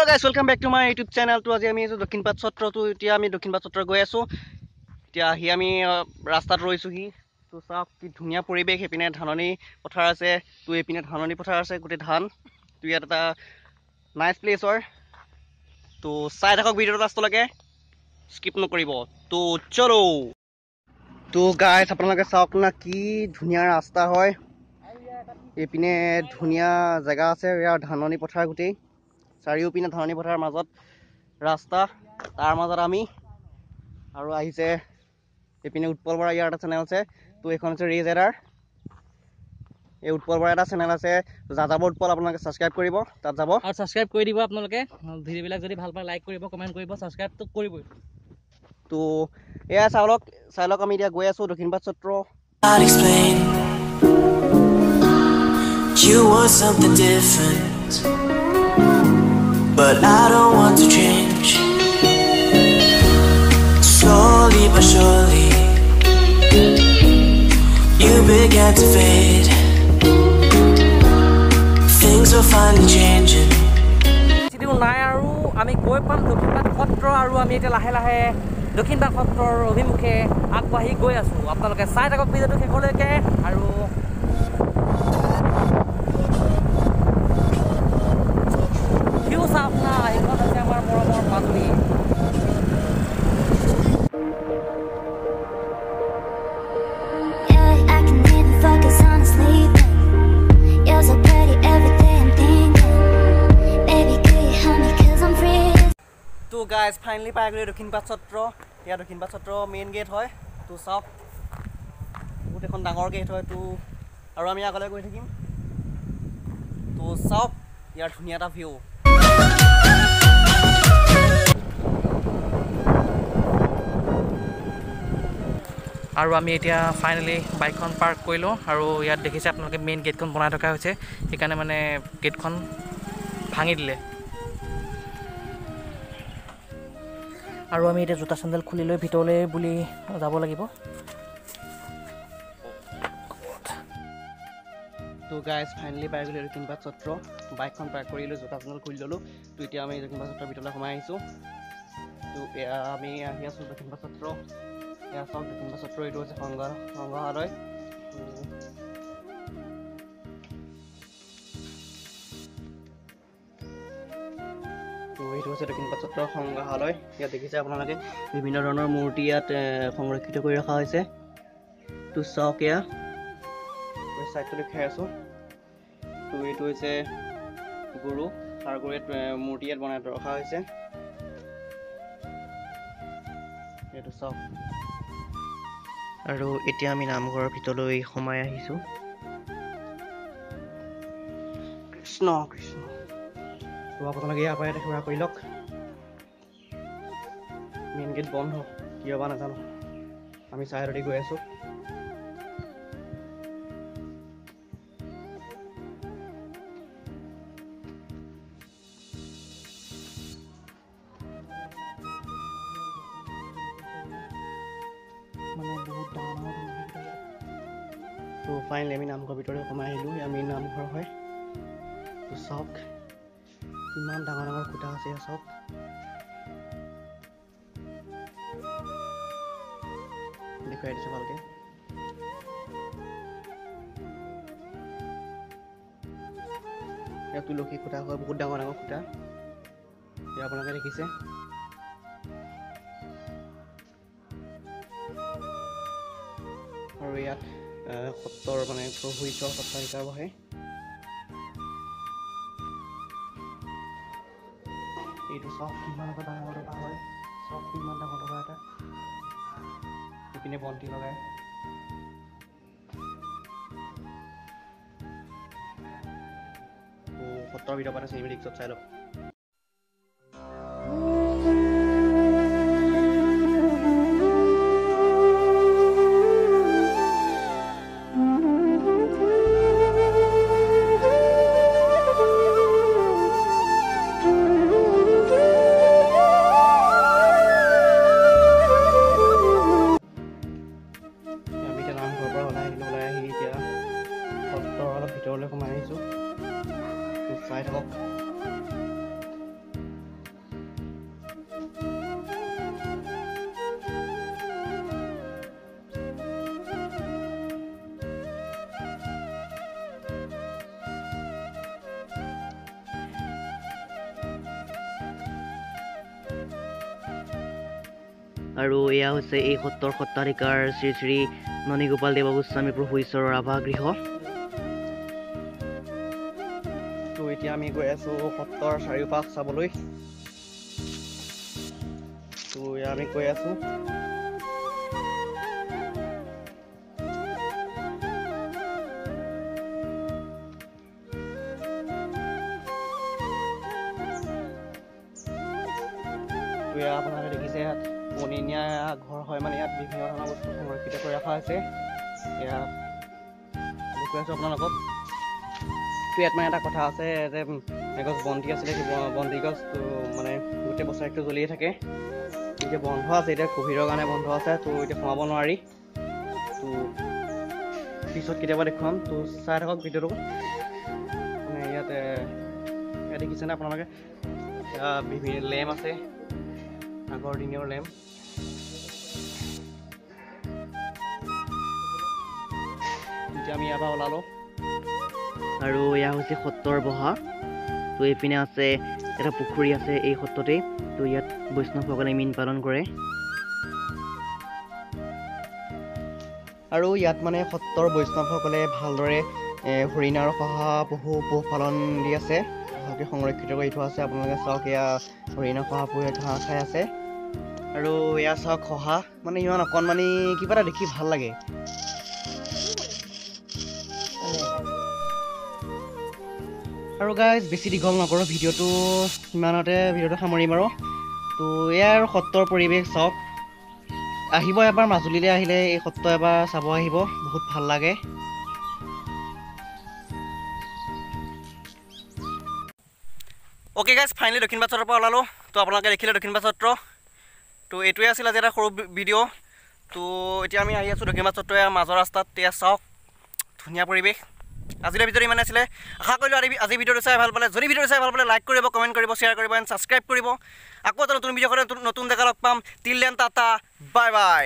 guys, welcome back to my YouTube channel. To আজি আমি দক্ষিণপাট সত্ৰটো এতিয়া আমি দক্ষিণপাট সত্ৰ গৈ আছো। এতিয়া আহি আমি ৰাস্তাত ৰৈছোহি। তো চাওক কি ধুনীয়া পৰিৱেশ, এপিনে ধাননি পথাৰ আছে, তো এপিনে ধাননি পথাৰ আছে, গোটেই ধান। তো ইয়াত এটা নাইস প্লেচ হয়। তো চাই থাকক ভিডিঅ'টো লাষ্টলৈকে, স্কিপ নকৰিব। তো চলো। তো গাইছ আপোনালোকে চাওক না কি ধুনীয়া ৰাস্তা হয়। এপিনে ধুনীয়া জেগা আছে, ইয়াৰ ধাননি পথাৰ গোটেই। চাৰিওপিনে ধাননি পথাৰৰ মাজত ৰাস্তা, তাৰ মাজত আমি আৰু আহিছে এপিনে উৎপল বৰা, ইয়াৰ এটা চেনেল আছে। তো এইখন হৈছে ৰেজ এডাৰ, এই উৎপল বৰা এটা চেনেল আছে, যাযাবৰ উৎপল, আপোনালোকে ছাবস্ক্ৰাইব কৰিব, তাত যাব আৰু ছাবস্ক্ৰাইব কৰি দিব। আপোনালোকে ভিডিঅ'বিলাক যদি ভাল পায় লাইক কৰিব, কমেণ্ট কৰিব, ছাবস্ক্ৰাইবটো কৰিবই। তো এয়া চাই লওক আমি এতিয়া গৈ আছোঁ দক্ষিণপাট সত্ৰ। You want something different, but I don't want to change. Slowly but surely, you began to fade. Things are finally changing. নাই আৰু আমি গৈ পাম দক্ষিণপাট সত্ৰ, আৰু আমি এতিয়া লাহে লাহে দক্ষিণপাট সত্ৰৰ অভিমুখে আগবাঢ়ি গৈ আছোঁ। আপোনালোকে চাই থাকক ভিডিঅ'টো শেষলৈকে। আৰু ভিউ চাওক না, এইখন হৈছে আমাৰ মৰমৰ মাজুলী। তো গাইজ ফাইনেলি পাই গ'লো দক্ষিণপাট সত্ৰ। ইয়াৰ দক্ষিণপাট সত্ৰ মেইন গেট হয়। তো চাওক বহুত এখন ডাঙৰ গেট হয়। তো আৰু আমি আগলৈ গৈ থাকিম। তো চাওক ইয়াৰ ধুনীয়া এটা ভিউ। আৰু আমি এতিয়া ফাইনেলি বাইকখন পাৰ্ক কৰিলোঁ, আৰু ইয়াত দেখিছে আপোনালোকে মেইন গেটখন বনাই থকা হৈছে, সেইকাৰণে মানে গেটখন ভাঙি দিলে। আৰু আমি এতিয়া জোতা চেণ্ডেল খুলি লৈ ভিতৰলৈ বুলি যাব লাগিব। তো গাইজ ফাইনেলি পাই গ'লো দক্ষিণপাট সত্ৰ। বাইকখন পাৰ্ক কৰিলোঁ, জোতা চেণ্ডেল খুলি ল'লোঁ। তো এতিয়া আমি দক্ষিণপাট সত্ৰৰ ভিতৰলৈ সোমাই আহিছোঁ। তো এয়া আমি আহি আছোঁ দক্ষিণপাট সত্ৰ। এয়া চাওক দক্ষিণপাট সত্ৰ, এইটো হৈছে সংগ্ৰহালয়। তো এইটো হৈছে দক্ষিণপাট সত্ৰ সংগ্ৰহালয়। ইয়াত দেখিছে আপোনালোকে বিভিন্ন ধৰণৰ মূৰ্তি ইয়াত সংৰক্ষিত কৰি ৰখা হৈছে। তো চাওক এয়া চাইডটো দেখাই আছোঁ। তো এইটো হৈছে গুৰু, তাৰ গুৰু ইয়াত মূৰ্তি ইয়াত বনাই ৰখা হৈছে। এইটো চাওক। আৰু এতিয়া আমি নামঘৰৰ ভিতৰলৈ সোমাই আহিছোঁ। কৃষ্ণ কৃষ্ণ। তো আপোনালোকে ইয়াৰ পৰা সেৱা কৰি লওক। মেইন গেট বন্ধ, কিয় বা নাজানো। আমি চাইডতে গৈ আছোঁ। মানে বহুত ডাঙৰ। তো ফাইনেলি আমি নামঘৰৰ ভিতৰলৈ সোমাই আহিলোঁ। আমি নামঘৰ হয়। তো চাওক ইমান ডাঙৰ ডাঙৰ খুটা আছে, চাওক। দেখুৱাই দিছোঁ ভালকে। ইয়াত তুলসী খুটা হয়, বহুত ডাঙৰ ডাঙৰ খুটা। এতিয়া আপোনালোকে দেখিছে। আৰু ইয়াত সত্ৰৰ মানে প্ৰভু ঈশ্বৰ সত্ৰাধিকাৰ বহে। এইটো চাওক কিমান এটা ডাঙৰ টকা হয়, চাওক কিমান ডাঙৰ টকা এটা। ইপিনে বন্তি লগাই। সত্ৰৰ ভিতৰৰ পৰা চিনেমেটিক চব চাই লওক। ভিতৰলৈ সোমাই আহিছোঁ। চাই থাকক। আৰু এয়া হৈছে এই সত্ৰৰ সত্ৰাধিকাৰ শ্ৰী শ্ৰী ননীগোপাল দেৱ গোস্বামী প্ৰভু ঈশ্বৰৰ আৱাসগৃহ। তো এতিয়া আমি গৈ আছোঁ সত্ৰৰ চাৰিওপাশ চাবলৈ। তো এয়া আমি গৈ আছোঁ। এয়া আপোনালোকে দেখিছে ইয়াত পনীয়া ঘৰ হয়, মানে ইয়াত বিভিন্ন ধৰণৰ বস্তু সংৰক্ষিত কৰি ৰখা হৈছে। এয়া কৈ আছোঁ আপোনালোকক। তো ইয়াত মানে এটা কথা আছে যে এগছ বন্তি আছিলে, সেই বন্তি গছটো মানে গোটেই বছৰটো জ্বলিয়ে থাকে। এতিয়া বন্ধ আছে, এতিয়া ক'ভিডৰ কাৰণে বন্ধ আছে। তো এতিয়া সোমাব নোৱাৰি। তো পিছত কেতিয়াবা দেখুৱাম। তো চাই থাকক ভিডিঅ'টো। মানে ইয়াত দেখিছেনে আপোনালোকে বিভিন্ন লেম্প আছে, আগৰ দিনৰ লেম্প। এতিয়া আমি ইয়াৰ পৰা ওলালোঁ আৰু এয়া হৈছে সত্ৰৰ বহা। তো এইপিনে আছে এটা পুখুৰী আছে এই সত্ৰতেই। তো ইয়াত বৈষ্ণৱসকলে মীন পালন কৰে। আৰু ইয়াত মানে সত্ৰৰ বৈষ্ণৱসকলে ভালদৰে হৰিণ আৰু শহাপহু পোহপালন দি আছে, ভালকৈ সংৰক্ষিত কৰি থোৱা আছে। আপোনালোকে চাওক, এয়া হৰিণৰ শহাপহুৱে ঘাঁহ খাই আছে। আৰু এয়া চাওক শহা, মানে ইমান অকণমানি, কিবা এটা দেখি ভাল লাগে। আৰু গাইজ বেছি দীঘল নকৰোঁ, ভিডিঅ'টো ভিডিঅ'টো সামৰিম আৰু। তো এয়া আৰু সত্ৰৰ পৰিৱেশ চাওক। আহিব এবাৰ মাজুলীলৈ, আহিলে এই সত্ৰ এবাৰ চাব আহিব, বহুত ভাল লাগে। অ'কে গাইজ, ফাইনেলি দক্ষিণপাট সত্ৰৰ পৰা ওলালোঁ। তো আপোনালোকে দেখিলে দক্ষিণপাট সত্ৰ। তো এইটোৱে আছিল আজি এটা সৰু ভিডিঅ'। তো এতিয়া আমি আহি আছোঁ দক্ষিণপাট সত্ৰ মাজৰ ৰাস্তাত। এয়া চাওক ধুনীয়া পৰিৱেশ। আজিলৈ ভিডিঅ'টো ইমানে আছিলে। আশা কৰিলোঁ আজি ভিডিঅ'টো চাই ভাল পালে। যদি ভিডিঅ'টো চাই ভাল পালে লাইক কৰিব, কমেণ্ট কৰিব, শ্বেয়াৰ কৰিব এণ্ড ছাবস্ক্ৰাইব কৰিব। আকৌ এটা নতুন ভিডিঅ' নতুন জেগা লগ পাম। Till then Tata, bye bye.